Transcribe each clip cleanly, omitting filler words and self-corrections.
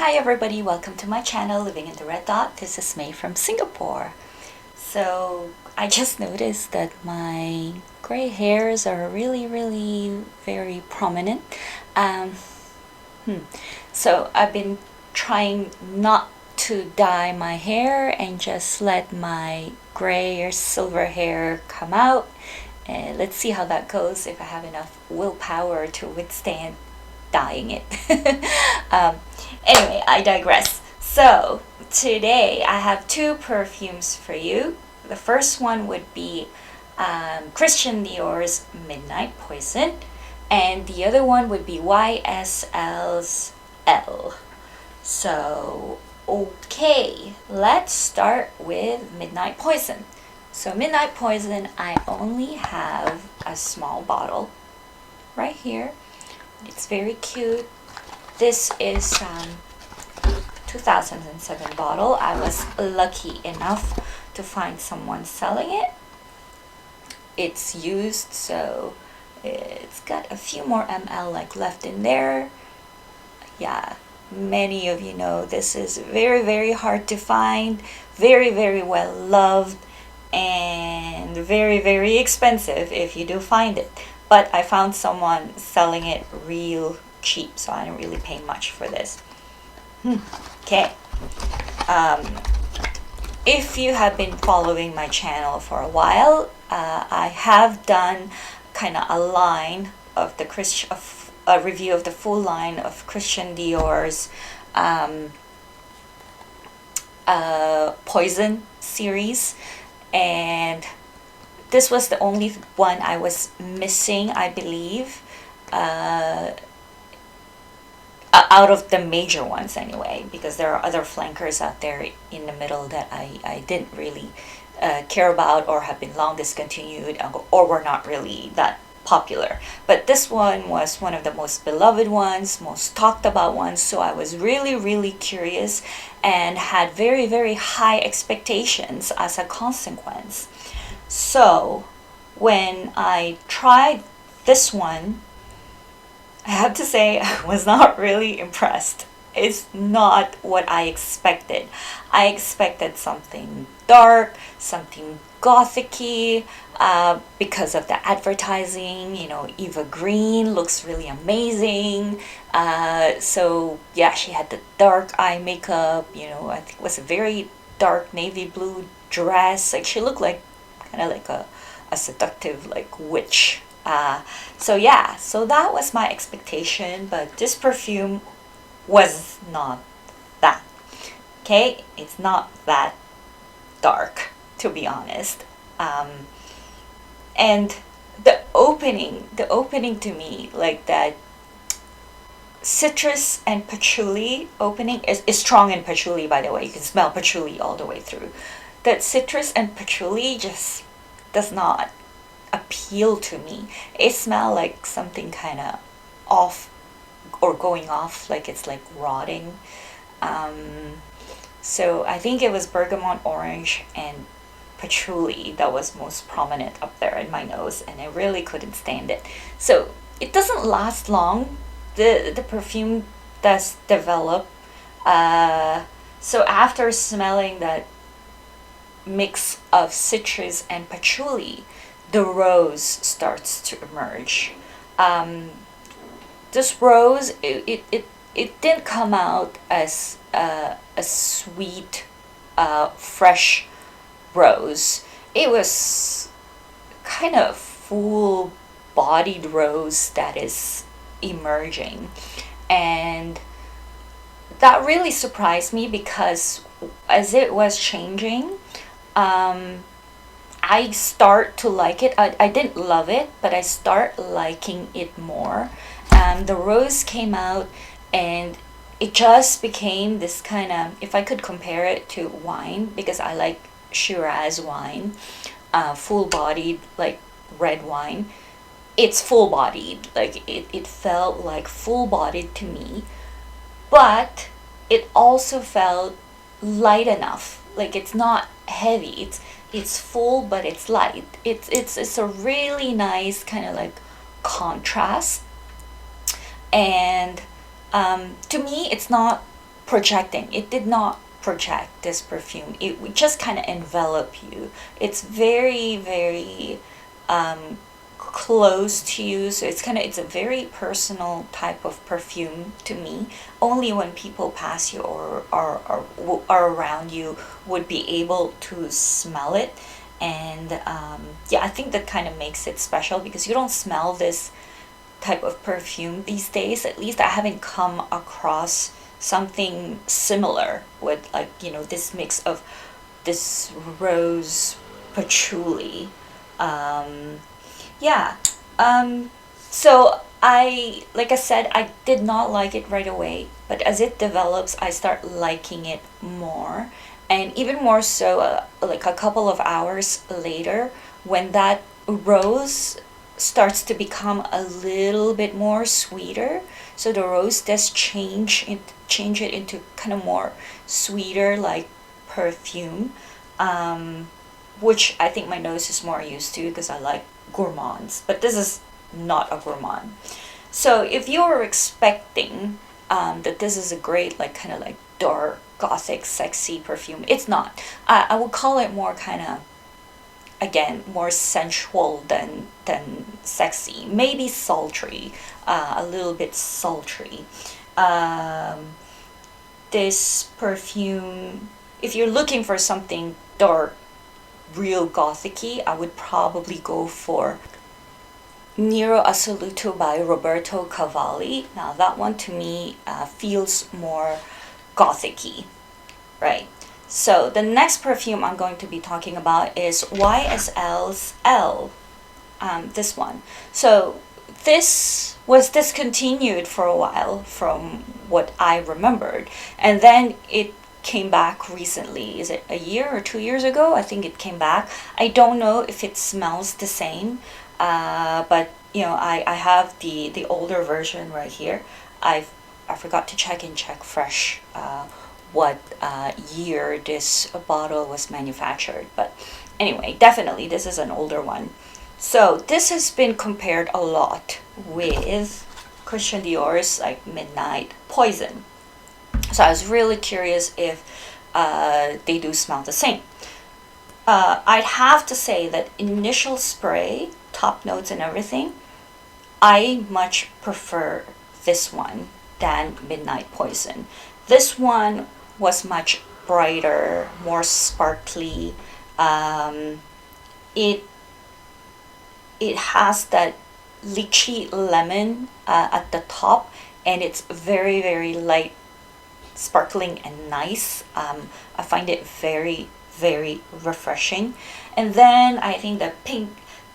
Hi everybody, welcome to my channel Living in the Red Dot. This is May from Singapore. So I just noticed that my gray hairs are really very prominent. Um, so I've been trying not to dye my hair and just let my gray or silver hair come out. And let's see how that goes, if I have enough willpower to withstand dyeing it. um, anyway, I digress. So today I have two perfumes for you. The first one would be Christian Dior's Midnight Poison, and the other one would be YSL's Elle. So okay, let's start with Midnight Poison. So Midnight Poison, I only have a small bottle right here. It's very cute. This is 2007 bottle. I was lucky enough to find someone selling it. It's used, so it's got a few more ml like left in there. Yeah, many of you know this is very hard to find, very well loved, and very expensive if you do find it. But I found someone selling it real cheap, so I didn't really pay much for this. Okay. If you have been following my channel for a while, I have done kind of a line of the a review of the full line of Christian Dior's Poison series, and this was the only one I was missing, I believe, out of the major ones anyway, because there are other flankers out there in the middle that I didn't really care about, or have been long discontinued, or were not really that popular. But this one was one of the most beloved ones, most talked about ones, so I was really curious and had very high expectations as a consequence. So when I tried this one, I have to say I was not really impressed. It's not what I expected. I expected something dark, something gothic-y, because of the advertising. You know, Eva Green looks really amazing. So yeah, she had the dark eye makeup. You know, I think it was a very dark navy blue dress. Like, she looked like kind of like a seductive like witch. So yeah, so that was my expectation, but this perfume was not that. Okay, it's not that dark, to be honest. And the opening to me, like that citrus and patchouli opening is strong in patchouli, by the way. You can smell patchouli all the way through. That citrus and patchouli just does not appeal to me. It smells like something kind of off, or going off, like it's like rotting. So I think it was bergamot orange and patchouli that was most prominent up there in my nose, and I really couldn't stand it. So it doesn't last long. The perfume does develop. So after smelling that mix of citrus and patchouli, the rose starts to emerge. This rose, it didn't come out as a sweet, fresh rose. It was kind of full-bodied rose that is emerging, and that really surprised me, because as it was changing, I start to like it. I didn't love it, but I start liking it more. The rose came out, and it just became this kind of, if I could compare it to wine, because I like Shiraz wine, full-bodied, like red wine. It's full-bodied, like it felt like full-bodied to me, but it also felt light enough. Like, it's not heavy. It's full, but it's light. It's a really nice kind of like contrast. And to me, it's not projecting. It did not project this perfume. It would just kind of envelop you. It's very, very close to you, so it's a very personal type of perfume to me. Only when people pass you or are around you would be able to smell it. And yeah, I think that kind of makes it special because you don't smell this type of perfume these days. At least I haven't come across something similar with, like, this mix of this rose patchouli. um yeah. So like I said, I did not like it right away, but as it develops, I start liking it more, and even more so, like a couple of hours later, when that rose starts to become a little bit more sweeter. So the rose does change it into kind of more sweeter like perfume, um, which I think my nose is more used to because I like gourmands, but this is not a gourmand. So if you're expecting that this is a great, like, kind of like dark, gothic, sexy perfume, it's not. I would call it more kind of, again, more sensual than sexy. Maybe sultry, a little bit sultry. Um, this perfume, if you're looking for something dark, real gothicy, I would probably go for Nero Assoluto by Roberto Cavalli. Now that one to me feels more gothicy, right? So the next perfume I'm going to be talking about is YSL's Elle. This one. So this was discontinued for a while from what I remembered, and then it came back recently. Is it a year or 2 years ago? I think it came back. I don't know if it smells the same, but I have the older version right here. I forgot to check in Check Fresh what year this bottle was manufactured, but anyway, definitely this is an older one. So this has been compared a lot with Christian Dior's like Midnight Poison. So I was really curious if they do smell the same. I'd have to say that initial spray, top notes and everything, I much prefer this one than Midnight Poison. This one was much brighter, more sparkly. Um, it it has that lychee lemon at the top, and it's very, very light, sparkling, and nice. I find it very, very refreshing. And then I think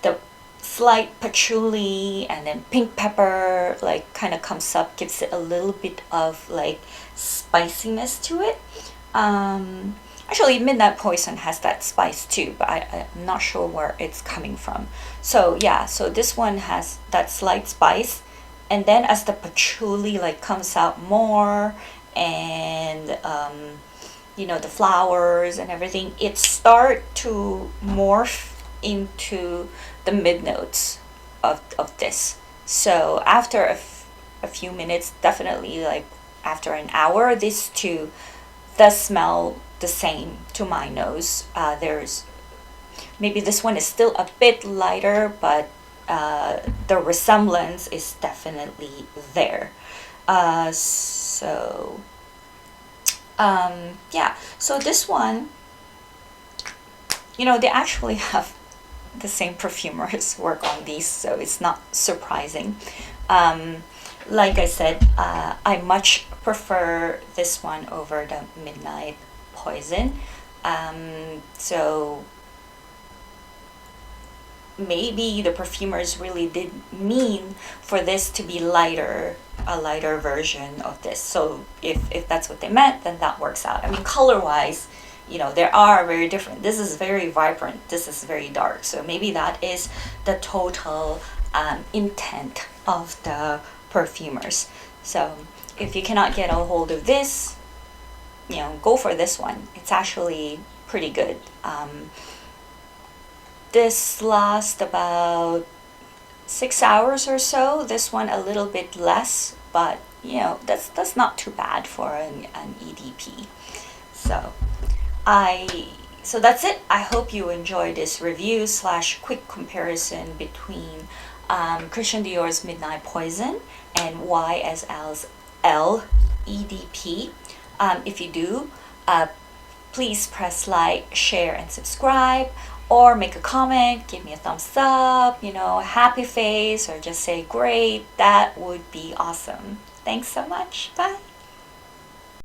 the slight patchouli and then pink pepper, like, kind of comes up, gives it a little bit of like spiciness to it. Actually, Midnight Poison has that spice too, but I'm not sure where it's coming from. So yeah, so this one has that slight spice, and then as the patchouli like comes out more, and the flowers and everything, it start to morph into the mid notes of this. So after a few minutes, definitely like after an hour, these two does smell the same to my nose. There's maybe this one is still a bit lighter, but the resemblance is definitely there. So yeah, so this one, they actually have the same perfumers work on these, so it's not surprising. Like I said, I much prefer this one over the Midnight Poison. So maybe the perfumers really did mean for this to be lighter, a lighter version of this. So if that's what they meant, then that works out. I mean, color wise, they are very different. This is very vibrant, this is very dark, so maybe that is the total intent of the perfumers. So if you cannot get a hold of this, go for this one. It's actually pretty good. This lasts about 6 hours or so. This one a little bit less, but that's not too bad for an EDP. So I so that's it. I hope you enjoyed this review slash quick comparison between Christian Dior's Midnight Poison and YSL's Elle EDP. If you do, please press like, share, and subscribe, or make a comment, give me a thumbs up, happy face, or just say great. That would be awesome. Thanks so much. Bye.